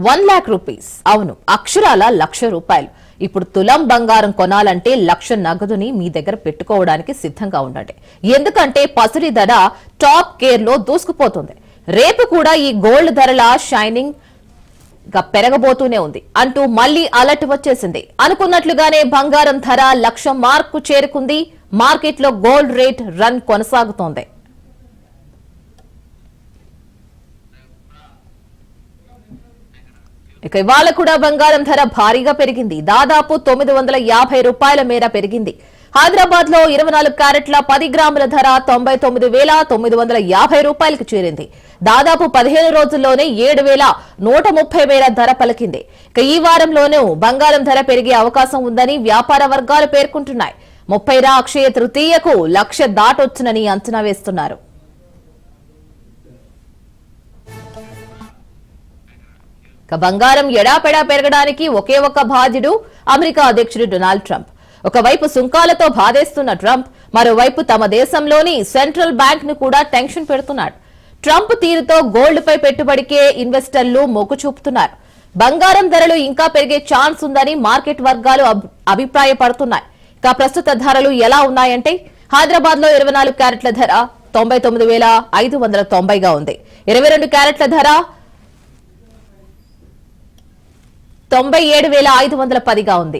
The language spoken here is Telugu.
1,00,000 రూపీస్. అవును, అక్షరాల ₹1,00,000. ఇప్పుడు తులం బంగారం కొనాలంటే 1,00,000 నగదుని మీ దగ్గర పెట్టుకోవడానికి సిద్ధంగా ఉండండి. ఎందుకంటే పసిడి ధర టాప్ గేర్ లో దూసుకుపోతుంది. రేపు కూడా ఈ గోల్డ్ ధరల షైనింగ్ పెరగబోతూనే ఉంది అంటూ మళ్లీ అలర్ట్ వచ్చేసింది. అనుకున్నట్లుగానే బంగారం ధర 1,00,000 మార్కు చేరుకుంది. మార్కెట్ లో గోల్డ్ రేట్ రన్ కొనసాగుతోంది. ఇక ఇవాళ కూడా బంగారం ధర భారీగా పెరిగింది. దాదాపు ₹950 మేర పెరిగింది. హైదరాబాద్ లో 24 క్యారెట్ల 10 గ్రాముల ధర ₹99,950కి చేరింది. దాదాపు 15 రోజుల్లోనే 7,130 మేర ధర పలికింది. ఇక ఈ వారంలోనూ బంగారం ధర పెరిగే అవకాశం ఉందని వ్యాపార వర్గాలు పేర్కొంటున్నాయి. 30వ అక్షయ తృతీయకు 1,00,000 దాటొచ్చునని అంచనా వేస్తున్నారు. బంగారం ఎడాపెడా పెరగడానికి ఒకే ఒక్క బాధ్యుడు అమెరికా అధ్యక్షుడు డొనాల్డ్ ట్రంప్. ఒకవైపు సుంకాలతో బాధేస్తున్న ట్రంప్ మరోవైపు తమ దేశంలోని సెంట్రల్ బ్యాంక్ ను కూడా టెన్షన్ పెడుతున్నాడు. ట్రంప్ తీరుతో గోల్డ్ పై పెట్టుబడికే ఇన్వెస్టర్లు మొగ్గు చూపుతున్నారు. బంగారం ధరలు ఇంకా పెరిగే ఛాన్స్ ఉందని మార్కెట్ వర్గాలు అభిప్రాయపడుతున్నాయి. ఇక ప్రస్తుత ధరలు ఎలా ఉన్నాయంటే హైదరాబాద్ లో 24 క్యారెట్ల ధర 99,590గా ఉంది. 22 క్యారెట్ల ధర 97,510గా ఉంది.